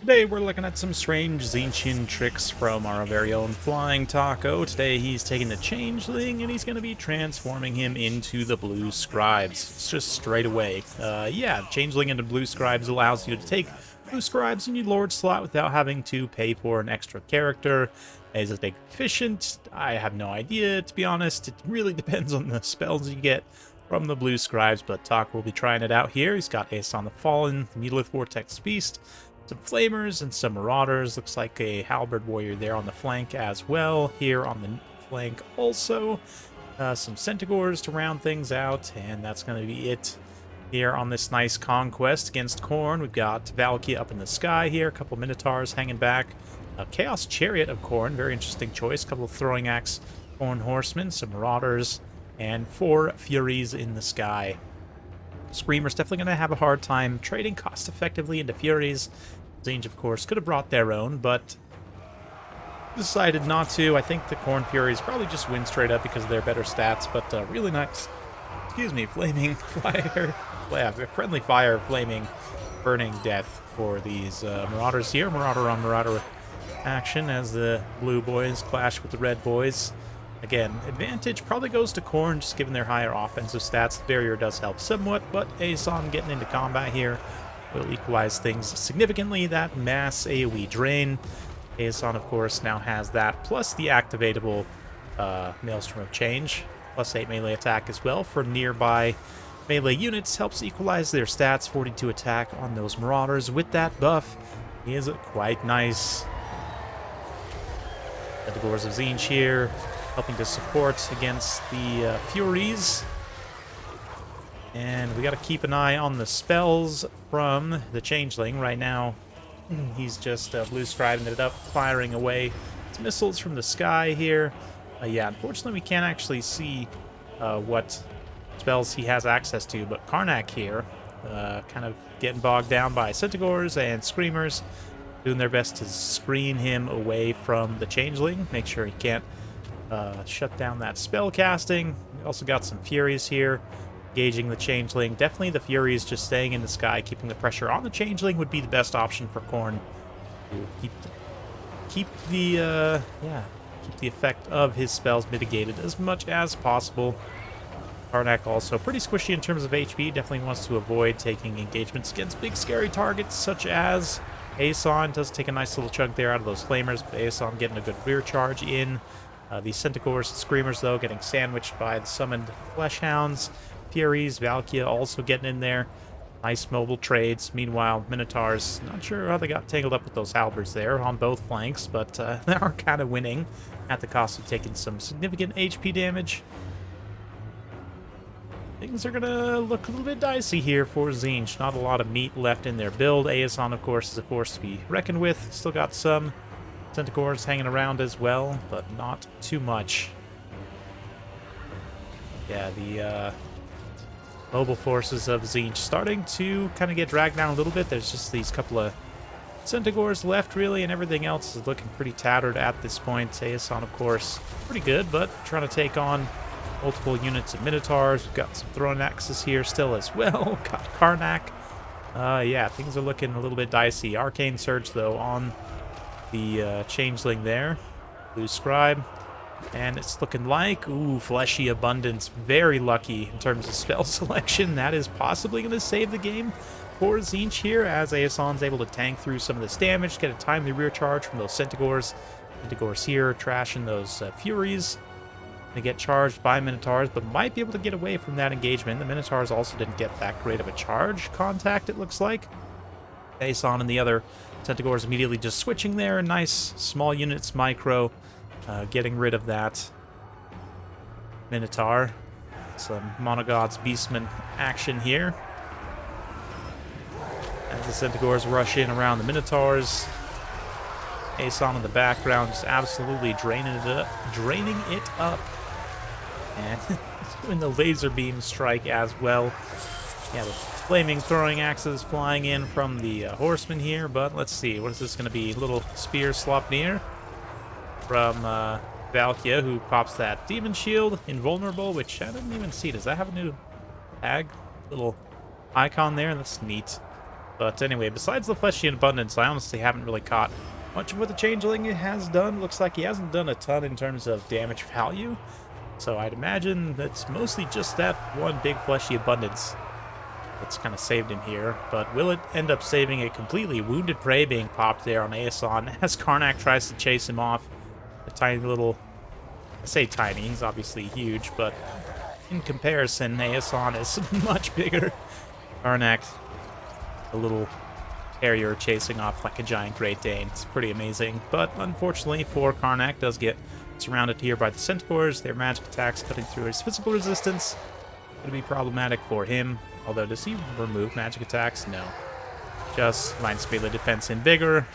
Today we're looking at some strange Tzeentchian tricks from our very own Flying Taco. Today he's taking the Changeling and he's going to be transforming him into the Blue Scribes. It's just straight away. Yeah, Changeling into Blue Scribes allows you to take Blue Scribes in your Lord slot without having to pay for an extra character. Is it efficient? I have no idea, to be honest. It really depends on the spells you get from the Blue Scribes, but Taco will be trying it out here. He's got Ace on the Fallen, the Needleth Vortex Beast, some Flamers and some Marauders. Looks like a Halberd Warrior there on the flank as well. Here on the flank also. Some Centaurs to round things out, and that's going to be it here on this nice conquest against Khorne. We've got Valkia up in the sky here, a couple Minotaurs hanging back. A Chaos Chariot of Khorne, very interesting choice. A couple of Throwing Axe Khorne Horsemen, some Marauders, and 4 Furies in the sky. Screamer's definitely going to have a hard time trading cost effectively into Furies. Tzeentch, of course, could have brought their own, but decided not to. I think the Khorne Furies probably just win straight up because of their better stats, but really nice, flaming fire, yeah, friendly fire, flaming, burning death for these Marauders here. Marauder on Marauder action as the blue boys clash with the red boys. Again, advantage probably goes to Khorne, just given their higher offensive stats. The barrier does help somewhat, but Aeson getting into combat here will equalize things significantly. That mass AoE drain. Aeson, of course, now has that, plus the activatable Maelstrom of Change, plus 8 melee attack as well for nearby melee units. Helps equalize their stats, 42 attack on those Marauders. With that buff, he is quite nice. The Doors of Tzeentch here, helping to support against the Furies. And we got to keep an eye on the spells from the Changeling. Right now, he's just blue scribing it up, firing away his missiles from the sky here. Yeah, unfortunately, we can't actually see what spells he has access to, but Karnak here, kind of getting bogged down by Centaurs and Screamers, doing their best to screen him away from the Changeling, make sure he can't shut down that spell casting. We also got some Furies here, engaging the Changeling. Definitely the Furies just staying in the sky, keeping the pressure on the Changeling would be the best option for Khorne to keep the effect of his spells mitigated as much as possible. Karnak also pretty squishy in terms of HP, definitely wants to avoid taking engagements against big scary targets such as Aeson. Does take a nice little chunk there out of those Flamers, but Aeson getting a good rear charge in. The Centaurs and Screamers, though, getting sandwiched by the summoned Fleshhounds. Furies, Valkia also getting in there. Nice mobile trades. Meanwhile, Minotaurs, not sure how they got tangled up with those halberds there on both flanks, but they are kind of winning at the cost of taking some significant HP damage. Things are going to look a little bit dicey here for Tzeentch. Not a lot of meat left in their build. Aeson, of course, is a force to be reckoned with. Still got some Centaurs hanging around as well, but not too much. Yeah, the mobile forces of Tzeentch starting to kind of get dragged down a little bit. There's just these couple of Centaurs left, really, and everything else is looking pretty tattered at this point. Aeson, of course, pretty good, but trying to take on multiple units of Minotaurs. We've got some Throwing Axes here still as well. Got Karnak. Yeah, things are looking a little bit dicey. Arcane Surge, though, on the Changeling there. Blue Scribe. And it's looking like, Fleshy Abundance. Very lucky in terms of spell selection. That is possibly going to save the game for Tzeentch here, as Aeson's able to tank through some of this damage, get a timely rear charge from those Centaurs. Centaurs here, trashing those Furies. They get charged by Minotaurs, but might be able to get away from that engagement. The Minotaurs also didn't get that great of a charge contact, it looks like. Aeson and the other Centaurs immediately just switching there. Nice small units micro, getting rid of that Minotaur. Some Monogods Beastman action here. As the Centaurs rush in around the Minotaurs. Aeson in the background just absolutely draining it up. And doing the laser beam strike as well. Yeah, the flaming throwing axes flying in from the horsemen here, but let's see, what is this going to be? A little spear slop near from Valkia, who pops that demon shield, invulnerable, which I didn't even see. Does that have a new tag? Little icon there? That's neat. But anyway, besides the fleshy abundance, I honestly haven't really caught much of what the Changeling has done. Looks like he hasn't done a ton in terms of damage value. So I'd imagine that's mostly just that one big fleshy abundance that's kind of saved him here. But will it end up saving a completely wounded prey being popped there on Aeson as Karnak tries to chase him off? A tiny little... I say tiny, he's obviously huge, but in comparison, Aeson is much bigger. Karnak, a little terrier chasing off like a giant Great Dane. It's pretty amazing. But unfortunately for Karnak, does get surrounded here by the Centaurs. Their magic attacks cutting through his physical resistance. Going to be problematic for him. Although, does he remove magic attacks? No. Just minus melee defense and vigor.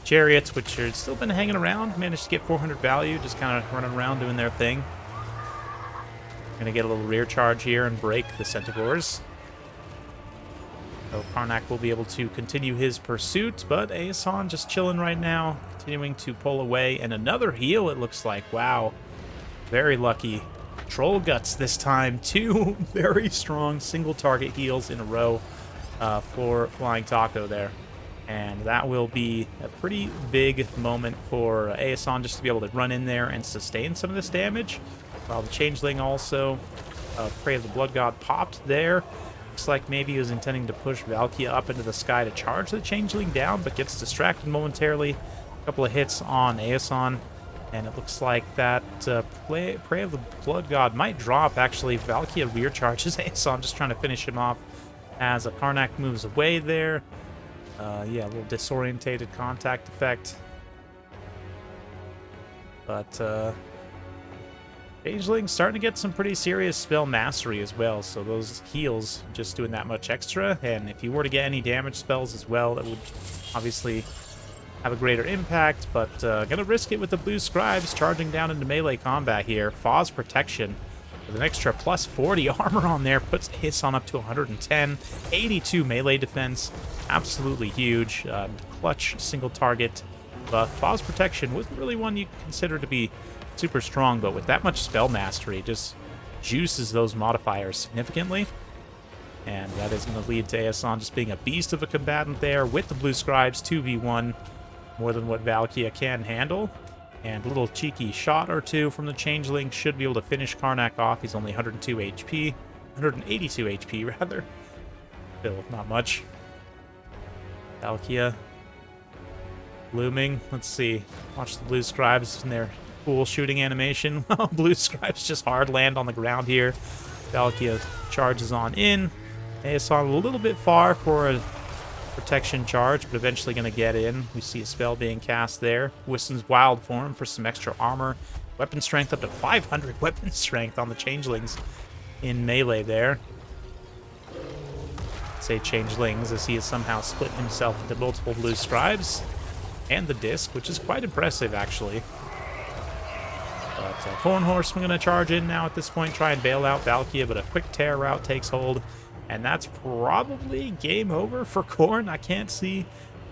Chariots, which are still been hanging around, managed to get 400 value, just kind of running around doing their thing. Going to get a little rear charge here and break the Centaurs. So Karnak will be able to continue his pursuit, but Aeson just chilling right now, continuing to pull away. And another heal, it looks like. Wow. Very lucky. Troll Guts this time. 2 very strong single target heals in a row for Flying Taco there. And that will be a pretty big moment for Aeson just to be able to run in there and sustain some of this damage. While the Changeling also, Prey of the Blood God, popped there. Looks like maybe he was intending to push Valkia up into the sky to charge the Changeling down, but gets distracted momentarily. A couple of hits on Aeson, and it looks like that Prey of the Blood God might drop, actually. Valkia rear charges Aeson, just trying to finish him off as Karnak moves away there. Yeah, a little disorientated contact effect. But, Changeling starting to get some pretty serious spell mastery as well, so those heals just doing that much extra, and if you were to get any damage spells as well, that would obviously have a greater impact, but gonna risk it with the Blue Scribes charging down into melee combat here. Faw's Protection with an extra plus 40 armor on there puts Aeson up to 110, 82 melee defense, absolutely huge. Clutch single target buff. Faw's Protection wasn't really one you consider to be super strong, but with that much spell mastery, it just juices those modifiers significantly. And that is going to lead to Aeson just being a beast of a combatant there with the Blue Scribes, 2v1, more than what Valkia can handle. And a little cheeky shot or two from the Changeling should be able to finish Karnak off. He's only 102 HP, 182 HP rather. Still not much. Valkia looming. Let's see. Watch the Blue Scribes and their cool shooting animation. Blue Scribes just hard land on the ground here. Valkia charges on in. Aeson a little bit far for a protection charge, but eventually going to get in. We see a spell being cast there. Wiston's Wild Form for some extra armor. Weapon strength up to 500 weapon strength on the Changelings in melee there. Say Changelings, as he has somehow split himself into multiple Blue Scribes. And the disc, which is quite impressive, actually. But Khorne Horseman going to charge in now at this point, try and bail out Valkia, but a quick tear route takes hold. And that's probably game over for Khorne. I can't see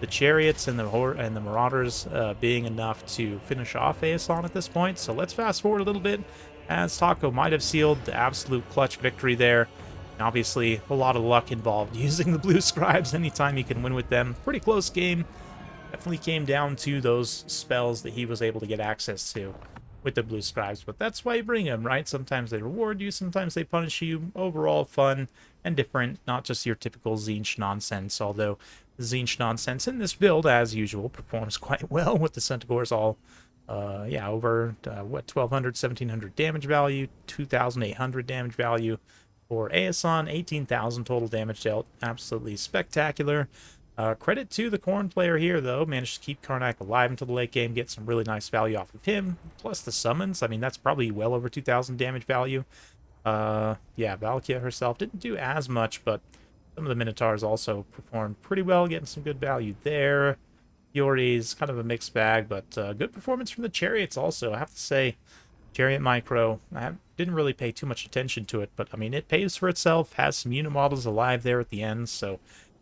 the Chariots and the Marauders being enough to finish off Aeson at this point. So let's fast forward a little bit, as Taco might have sealed the absolute clutch victory there. And obviously, a lot of luck involved using the Blue Scribes anytime you can win with them. Pretty close game. Definitely came down to those spells that he was able to get access to with the Blue Scribes, but that's why you bring them, right? Sometimes they reward you, sometimes they punish you. Overall fun and different, not just your typical Tzeentch nonsense, although the Tzeentch nonsense in this build, as usual, performs quite well with the Centaurs all, yeah, over, what, 1,200, 1,700 damage value, 2,800 damage value for Aeson, 18,000 total damage dealt. Absolutely spectacular. Credit to the Khorne player here, though. Managed to keep Karnak alive until the late game, get some really nice value off of him. Plus the summons. I mean, that's probably well over 2,000 damage value. Yeah, Valkia herself didn't do as much, but some of the Minotaurs also performed pretty well, getting some good value there. Yori's kind of a mixed bag, but good performance from the Chariots also. I have to say, Chariot Micro, I didn't really pay too much attention to it, but I mean, it pays for itself, has some Unimodels alive there at the end, so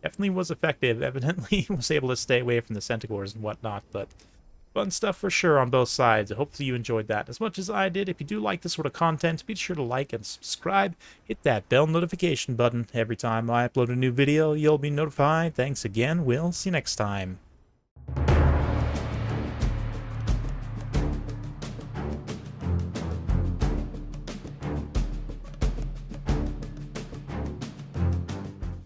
definitely was effective. Evidently was able to stay away from the Centaurs and whatnot, but Fun stuff for sure on both sides. Hopefully you enjoyed that as much as I did. If you do like this sort of content, be sure to like and subscribe. Hit that bell notification button. Every time I upload a new video, you'll be notified. Thanks again. We'll see you next time.